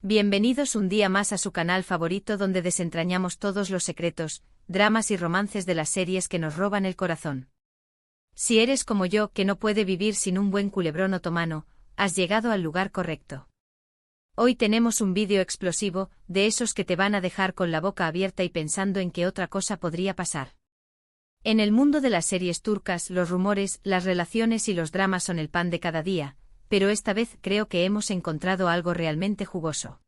Bienvenidos un día más a su canal favorito donde desentrañamos todos los secretos, dramas y romances de las series que nos roban el corazón. Si eres como yo, que no puede vivir sin un buen culebrón otomano, has llegado al lugar correcto. Hoy tenemos un vídeo explosivo, de esos que te van a dejar con la boca abierta y pensando en qué otra cosa podría pasar. En el mundo de las series turcas, los rumores, las relaciones y los dramas son el pan de cada día, pero esta vez creo que hemos encontrado algo realmente jugoso.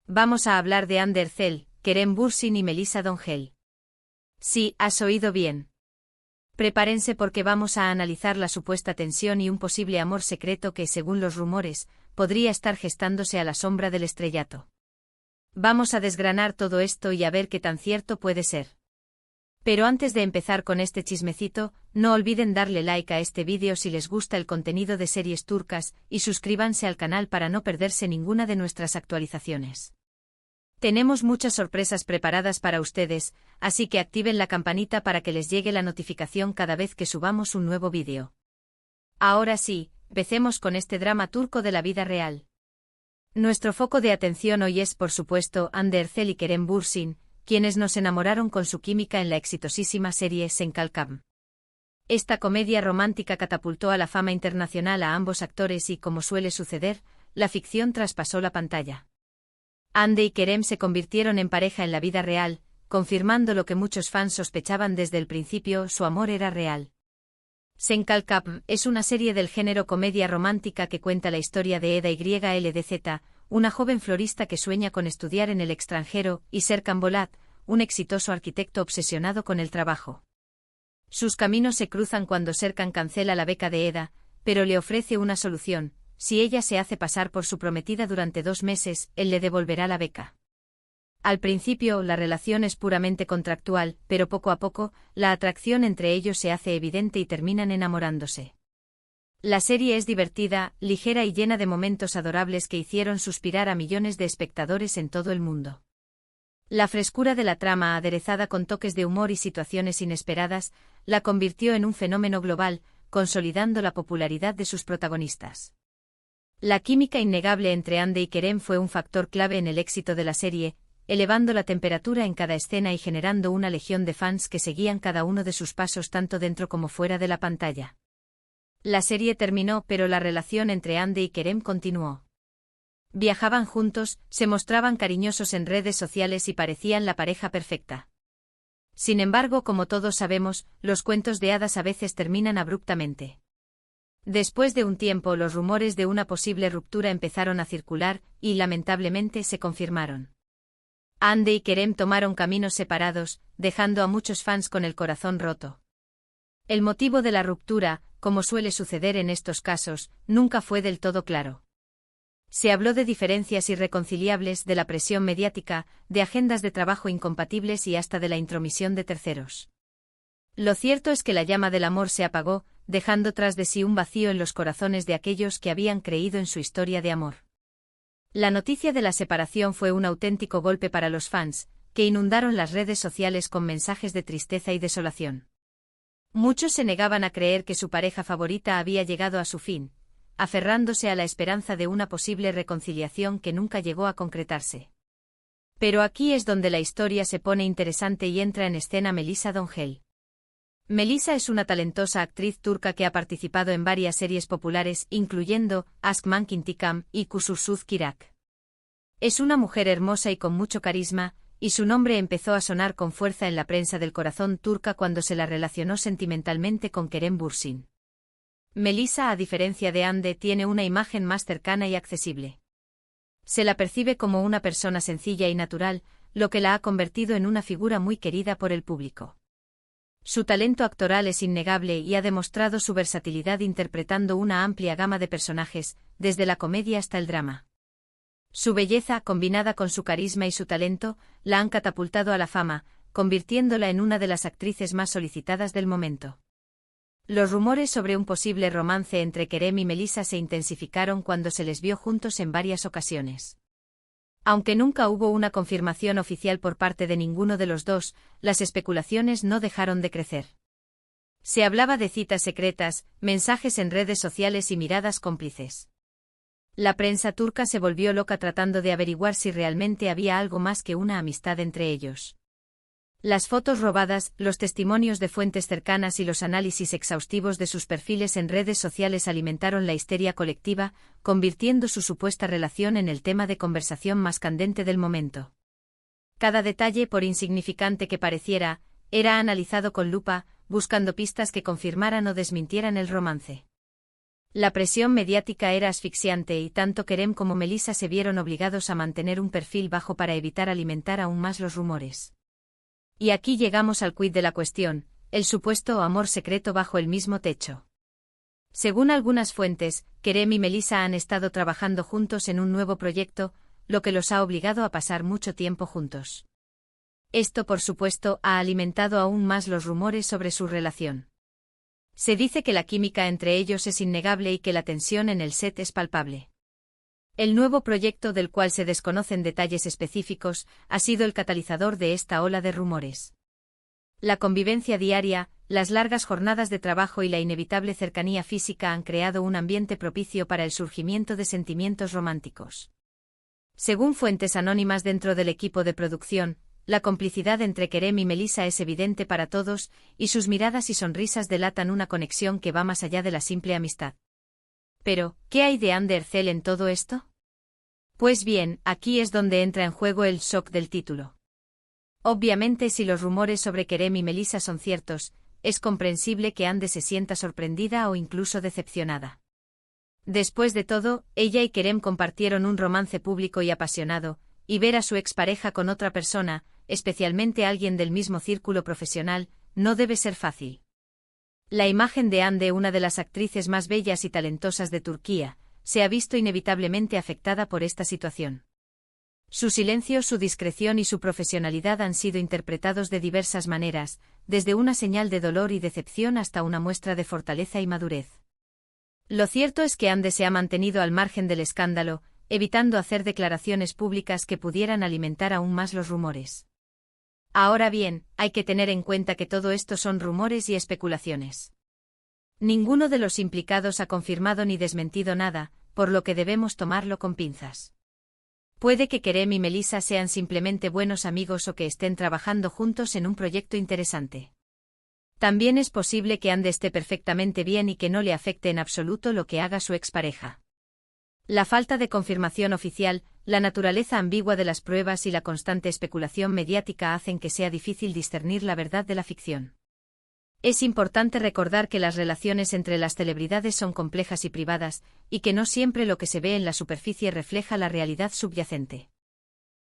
Vamos a hablar de Hande Erçel, Kerem Bürsin y Melisa Dongel. Sí, has oído bien. Prepárense porque vamos a analizar la supuesta tensión y un posible amor secreto que, según los rumores, podría estar gestándose a la sombra del estrellato. Vamos a desgranar todo esto y a ver qué tan cierto puede ser. Pero antes de empezar con este chismecito, no olviden darle like a este vídeo si les gusta el contenido de series turcas y suscríbanse al canal para no perderse ninguna de nuestras actualizaciones. Tenemos muchas sorpresas preparadas para ustedes, así que activen la campanita para que les llegue la notificación cada vez que subamos un nuevo vídeo. Ahora sí, empecemos con este drama turco de la vida real. Nuestro foco de atención hoy es, por supuesto, Hande Erçel y Kerem Bürsin, quienes nos enamoraron con su química en la exitosísima serie Sen Kalkam. Esta comedia romántica catapultó a la fama internacional a ambos actores y, como suele suceder, la ficción traspasó la pantalla. Hande y Kerem se convirtieron en pareja en la vida real, confirmando lo que muchos fans sospechaban desde el principio: su amor era real. Sen Kalkam es una serie del género comedia romántica que cuenta la historia de Eda YLDZ, una joven florista que sueña con estudiar en el extranjero, y Serkan Bolat, un exitoso arquitecto obsesionado con el trabajo. Sus caminos se cruzan cuando Serkan cancela la beca de Eda, pero le ofrece una solución: si ella se hace pasar por su prometida durante 2 meses, él le devolverá la beca. Al principio, la relación es puramente contractual, pero poco a poco, la atracción entre ellos se hace evidente y terminan enamorándose. La serie es divertida, ligera y llena de momentos adorables que hicieron suspirar a millones de espectadores en todo el mundo. La frescura de la trama, aderezada con toques de humor y situaciones inesperadas, la convirtió en un fenómeno global, consolidando la popularidad de sus protagonistas. La química innegable entre Hande y Kerem fue un factor clave en el éxito de la serie, elevando la temperatura en cada escena y generando una legión de fans que seguían cada uno de sus pasos tanto dentro como fuera de la pantalla. La serie terminó, pero la relación entre Hande y Kerem continuó. Viajaban juntos, se mostraban cariñosos en redes sociales y parecían la pareja perfecta. Sin embargo, como todos sabemos, los cuentos de hadas a veces terminan abruptamente. Después de un tiempo, los rumores de una posible ruptura empezaron a circular, y lamentablemente se confirmaron. Hande y Kerem tomaron caminos separados, dejando a muchos fans con el corazón roto. El motivo de la ruptura, como suele suceder en estos casos, nunca fue del todo claro. Se habló de diferencias irreconciliables, de la presión mediática, de agendas de trabajo incompatibles y hasta de la intromisión de terceros. Lo cierto es que la llama del amor se apagó, dejando tras de sí un vacío en los corazones de aquellos que habían creído en su historia de amor. La noticia de la separación fue un auténtico golpe para los fans, que inundaron las redes sociales con mensajes de tristeza y desolación. Muchos se negaban a creer que su pareja favorita había llegado a su fin, aferrándose a la esperanza de una posible reconciliación que nunca llegó a concretarse. Pero aquí es donde la historia se pone interesante y entra en escena Melisa Dongel. Melisa es una talentosa actriz turca que ha participado en varias series populares, incluyendo Aşk Intikam y Kusursuz Kirak. Es una mujer hermosa y con mucho carisma, y su nombre empezó a sonar con fuerza en la prensa del corazón turca cuando se la relacionó sentimentalmente con Kerem Bürsin. Melisa, a diferencia de Hande, tiene una imagen más cercana y accesible. Se la percibe como una persona sencilla y natural, lo que la ha convertido en una figura muy querida por el público. Su talento actoral es innegable y ha demostrado su versatilidad interpretando una amplia gama de personajes, desde la comedia hasta el drama. Su belleza, combinada con su carisma y su talento, la han catapultado a la fama, convirtiéndola en una de las actrices más solicitadas del momento. Los rumores sobre un posible romance entre Kerem y Melisa se intensificaron cuando se les vio juntos en varias ocasiones. Aunque nunca hubo una confirmación oficial por parte de ninguno de los dos, las especulaciones no dejaron de crecer. Se hablaba de citas secretas, mensajes en redes sociales y miradas cómplices. La prensa turca se volvió loca tratando de averiguar si realmente había algo más que una amistad entre ellos. Las fotos robadas, los testimonios de fuentes cercanas y los análisis exhaustivos de sus perfiles en redes sociales alimentaron la histeria colectiva, convirtiendo su supuesta relación en el tema de conversación más candente del momento. Cada detalle, por insignificante que pareciera, era analizado con lupa, buscando pistas que confirmaran o desmintieran el romance. La presión mediática era asfixiante y tanto Kerem como Melissa se vieron obligados a mantener un perfil bajo para evitar alimentar aún más los rumores. Y aquí llegamos al quid de la cuestión, el supuesto amor secreto bajo el mismo techo. Según algunas fuentes, Kerem y Melissa han estado trabajando juntos en un nuevo proyecto, lo que los ha obligado a pasar mucho tiempo juntos. Esto, por supuesto, ha alimentado aún más los rumores sobre su relación. Se dice que la química entre ellos es innegable y que la tensión en el set es palpable. El nuevo proyecto, del cual se desconocen detalles específicos, ha sido el catalizador de esta ola de rumores. La convivencia diaria, las largas jornadas de trabajo y la inevitable cercanía física han creado un ambiente propicio para el surgimiento de sentimientos románticos. Según fuentes anónimas dentro del equipo de producción, la complicidad entre Kerem y Melissa es evidente para todos, y sus miradas y sonrisas delatan una conexión que va más allá de la simple amistad. Pero, ¿qué hay de Hande Erçel en todo esto? Pues bien, aquí es donde entra en juego el shock del título. Obviamente, si los rumores sobre Kerem y Melissa son ciertos, es comprensible que Hande se sienta sorprendida o incluso decepcionada. Después de todo, ella y Kerem compartieron un romance público y apasionado, y ver a su expareja con otra persona, especialmente alguien del mismo círculo profesional, no debe ser fácil. La imagen de Hande, una de las actrices más bellas y talentosas de Turquía, se ha visto inevitablemente afectada por esta situación. Su silencio, su discreción y su profesionalidad han sido interpretados de diversas maneras, desde una señal de dolor y decepción hasta una muestra de fortaleza y madurez. Lo cierto es que Hande se ha mantenido al margen del escándalo, evitando hacer declaraciones públicas que pudieran alimentar aún más los rumores. Ahora bien, hay que tener en cuenta que todo esto son rumores y especulaciones. Ninguno de los implicados ha confirmado ni desmentido nada, por lo que debemos tomarlo con pinzas. Puede que Kerem y Melissa sean simplemente buenos amigos o que estén trabajando juntos en un proyecto interesante. También es posible que Hande esté perfectamente bien y que no le afecte en absoluto lo que haga su expareja. La falta de confirmación oficial, la naturaleza ambigua de las pruebas y la constante especulación mediática hacen que sea difícil discernir la verdad de la ficción. Es importante recordar que las relaciones entre las celebridades son complejas y privadas, y que no siempre lo que se ve en la superficie refleja la realidad subyacente.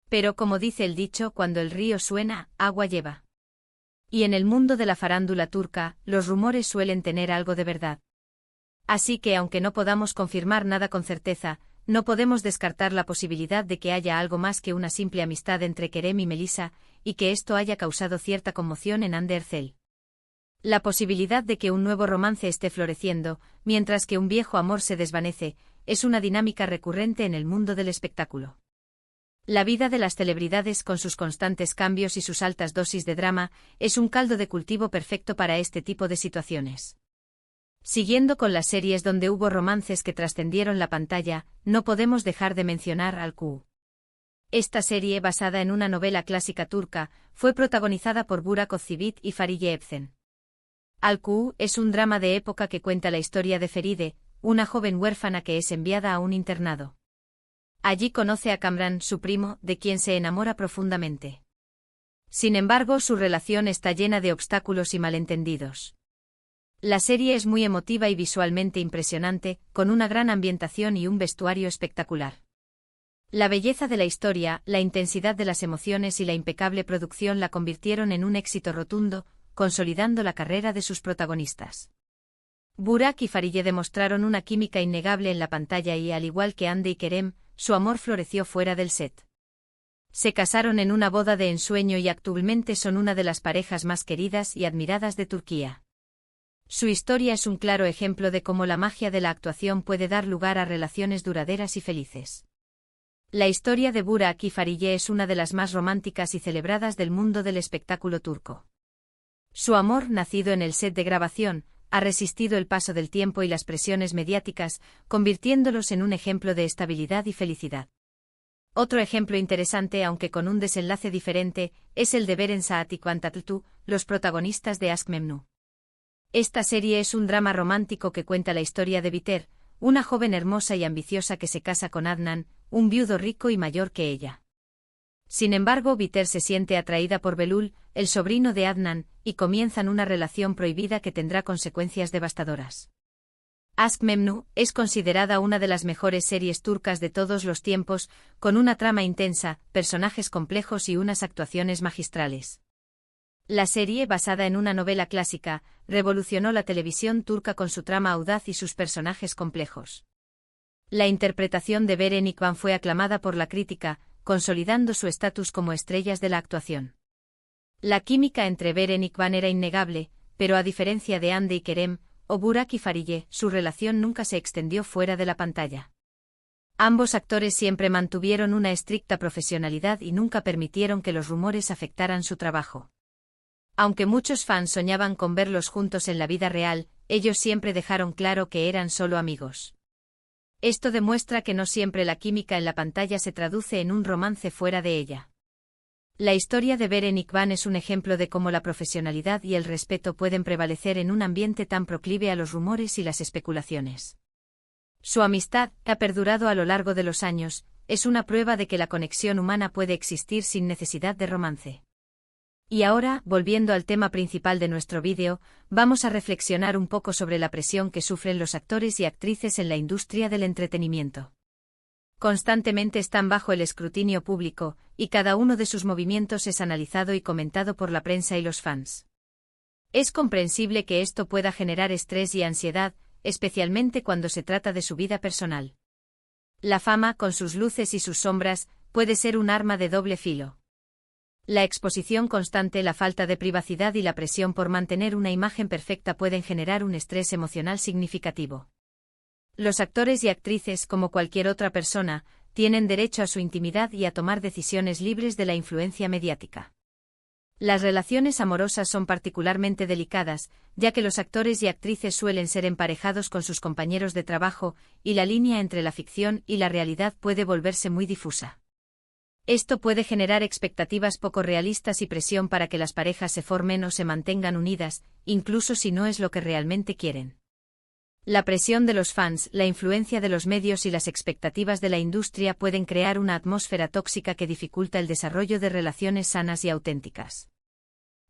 Pero como dice el dicho, cuando el río suena, agua lleva. Y en el mundo de la farándula turca, los rumores suelen tener algo de verdad. Así que aunque no podamos confirmar nada con certeza, no podemos descartar la posibilidad de que haya algo más que una simple amistad entre Kerem y Melissa, y que esto haya causado cierta conmoción en Hande Erçel. La posibilidad de que un nuevo romance esté floreciendo, mientras que un viejo amor se desvanece, es una dinámica recurrente en el mundo del espectáculo. La vida de las celebridades, con sus constantes cambios y sus altas dosis de drama, es un caldo de cultivo perfecto para este tipo de situaciones. Siguiendo con las series donde hubo romances que trascendieron la pantalla, no podemos dejar de mencionar Alku. Esta serie, basada en una novela clásica turca, fue protagonizada por Burak Özçivit y Fariye Evcen. Alku es un drama de época que cuenta la historia de Feride, una joven huérfana que es enviada a un internado. Allí conoce a Kamran, su primo, de quien se enamora profundamente. Sin embargo, su relación está llena de obstáculos y malentendidos. La serie es muy emotiva y visualmente impresionante, con una gran ambientación y un vestuario espectacular. La belleza de la historia, la intensidad de las emociones y la impecable producción la convirtieron en un éxito rotundo, consolidando la carrera de sus protagonistas. Burak y Fariye demostraron una química innegable en la pantalla y, al igual que Hande y Kerem, su amor floreció fuera del set. Se casaron en una boda de ensueño y actualmente son una de las parejas más queridas y admiradas de Turquía. Su historia es un claro ejemplo de cómo la magia de la actuación puede dar lugar a relaciones duraderas y felices. La historia de Burak y Fariye es una de las más románticas y celebradas del mundo del espectáculo turco. Su amor, nacido en el set de grabación, ha resistido el paso del tiempo y las presiones mediáticas, convirtiéndolos en un ejemplo de estabilidad y felicidad. Otro ejemplo interesante, aunque con un desenlace diferente, es el de Beren Saat y Quantatl, los protagonistas de Ask Memnu. Esta serie es un drama romántico que cuenta la historia de Viter, una joven hermosa y ambiciosa que se casa con Adnan, un viudo rico y mayor que ella. Sin embargo, Viter se siente atraída por Belul, el sobrino de Adnan, y comienzan una relación prohibida que tendrá consecuencias devastadoras. Ask Memnu es considerada una de las mejores series turcas de todos los tiempos, con una trama intensa, personajes complejos y unas actuaciones magistrales. La serie, basada en una novela clásica, revolucionó la televisión turca con su trama audaz y sus personajes complejos. La interpretación de Beren y Kvan fue aclamada por la crítica, consolidando su estatus como estrellas de la actuación. La química entre Beren y Kvan era innegable, pero a diferencia de Hande y Kerem, o Burak y Fariye, su relación nunca se extendió fuera de la pantalla. Ambos actores siempre mantuvieron una estricta profesionalidad y nunca permitieron que los rumores afectaran su trabajo. Aunque muchos fans soñaban con verlos juntos en la vida real, ellos siempre dejaron claro que eran solo amigos. Esto demuestra que no siempre la química en la pantalla se traduce en un romance fuera de ella. La historia de Beren y Kvan es un ejemplo de cómo la profesionalidad y el respeto pueden prevalecer en un ambiente tan proclive a los rumores y las especulaciones. Su amistad, que ha perdurado a lo largo de los años, es una prueba de que la conexión humana puede existir sin necesidad de romance. Y ahora, volviendo al tema principal de nuestro vídeo, vamos a reflexionar un poco sobre la presión que sufren los actores y actrices en la industria del entretenimiento. Constantemente están bajo el escrutinio público, y cada uno de sus movimientos es analizado y comentado por la prensa y los fans. Es comprensible que esto pueda generar estrés y ansiedad, especialmente cuando se trata de su vida personal. La fama, con sus luces y sus sombras, puede ser un arma de doble filo. La exposición constante, la falta de privacidad y la presión por mantener una imagen perfecta pueden generar un estrés emocional significativo. Los actores y actrices, como cualquier otra persona, tienen derecho a su intimidad y a tomar decisiones libres de la influencia mediática. Las relaciones amorosas son particularmente delicadas, ya que los actores y actrices suelen ser emparejados con sus compañeros de trabajo, y la línea entre la ficción y la realidad puede volverse muy difusa. Esto puede generar expectativas poco realistas y presión para que las parejas se formen o se mantengan unidas, incluso si no es lo que realmente quieren. La presión de los fans, la influencia de los medios y las expectativas de la industria pueden crear una atmósfera tóxica que dificulta el desarrollo de relaciones sanas y auténticas.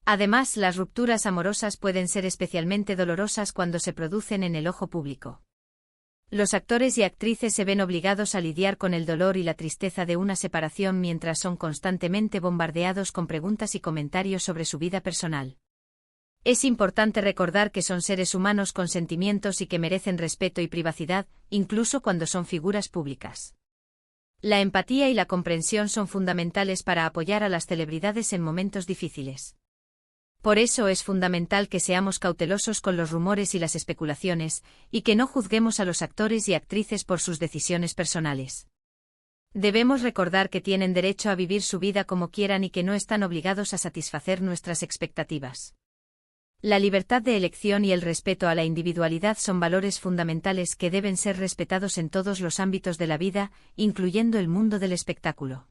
Además, las rupturas amorosas pueden ser especialmente dolorosas cuando se producen en el ojo público. Los actores y actrices se ven obligados a lidiar con el dolor y la tristeza de una separación mientras son constantemente bombardeados con preguntas y comentarios sobre su vida personal. Es importante recordar que son seres humanos con sentimientos y que merecen respeto y privacidad, incluso cuando son figuras públicas. La empatía y la comprensión son fundamentales para apoyar a las celebridades en momentos difíciles. Por eso es fundamental que seamos cautelosos con los rumores y las especulaciones, y que no juzguemos a los actores y actrices por sus decisiones personales. Debemos recordar que tienen derecho a vivir su vida como quieran y que no están obligados a satisfacer nuestras expectativas. La libertad de elección y el respeto a la individualidad son valores fundamentales que deben ser respetados en todos los ámbitos de la vida, incluyendo el mundo del espectáculo.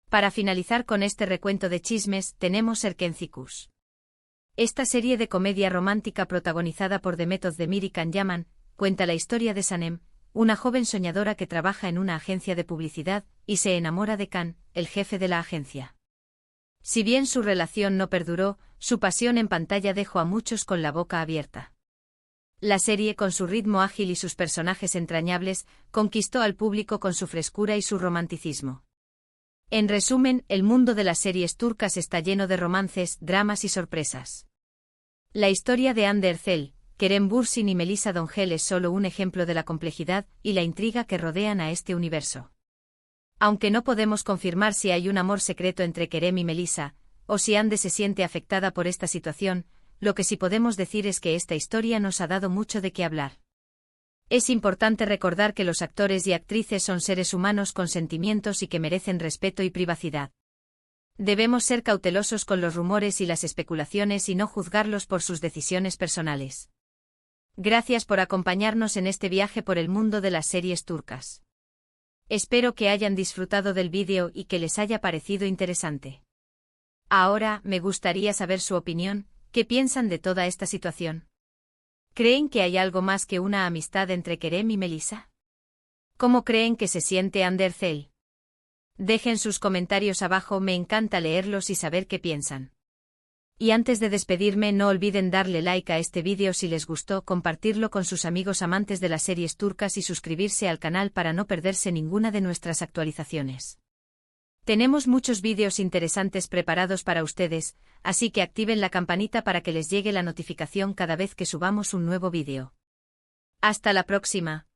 Para finalizar con este recuento de chismes, tenemos Erkencikus. Esta serie de comedia romántica protagonizada por Demet Özdemir y Can Yaman, cuenta la historia de Sanem, una joven soñadora que trabaja en una agencia de publicidad, y se enamora de Can, el jefe de la agencia. Si bien su relación no perduró, su pasión en pantalla dejó a muchos con la boca abierta. La serie, con su ritmo ágil y sus personajes entrañables, conquistó al público con su frescura y su romanticismo. En resumen, el mundo de las series turcas está lleno de romances, dramas y sorpresas. La historia de Hande Erçel, Kerem Bürsin y Melisa Dongel es solo un ejemplo de la complejidad y la intriga que rodean a este universo. Aunque no podemos confirmar si hay un amor secreto entre Kerem y Melisa, o si Hande se siente afectada por esta situación, lo que sí podemos decir es que esta historia nos ha dado mucho de qué hablar. Es importante recordar que los actores y actrices son seres humanos con sentimientos y que merecen respeto y privacidad. Debemos ser cautelosos con los rumores y las especulaciones y no juzgarlos por sus decisiones personales. Gracias por acompañarnos en este viaje por el mundo de las series turcas. Espero que hayan disfrutado del vídeo y que les haya parecido interesante. Ahora, me gustaría saber su opinión, ¿qué piensan de toda esta situación? ¿Creen que hay algo más que una amistad entre Kerem y Melisa? ¿Cómo creen que se siente Hande Erçel? Dejen sus comentarios abajo, me encanta leerlos y saber qué piensan. Y antes de despedirme, no olviden darle like a este vídeo si les gustó, compartirlo con sus amigos amantes de las series turcas y suscribirse al canal para no perderse ninguna de nuestras actualizaciones. Tenemos muchos vídeos interesantes preparados para ustedes, así que activen la campanita para que les llegue la notificación cada vez que subamos un nuevo vídeo. Hasta la próxima.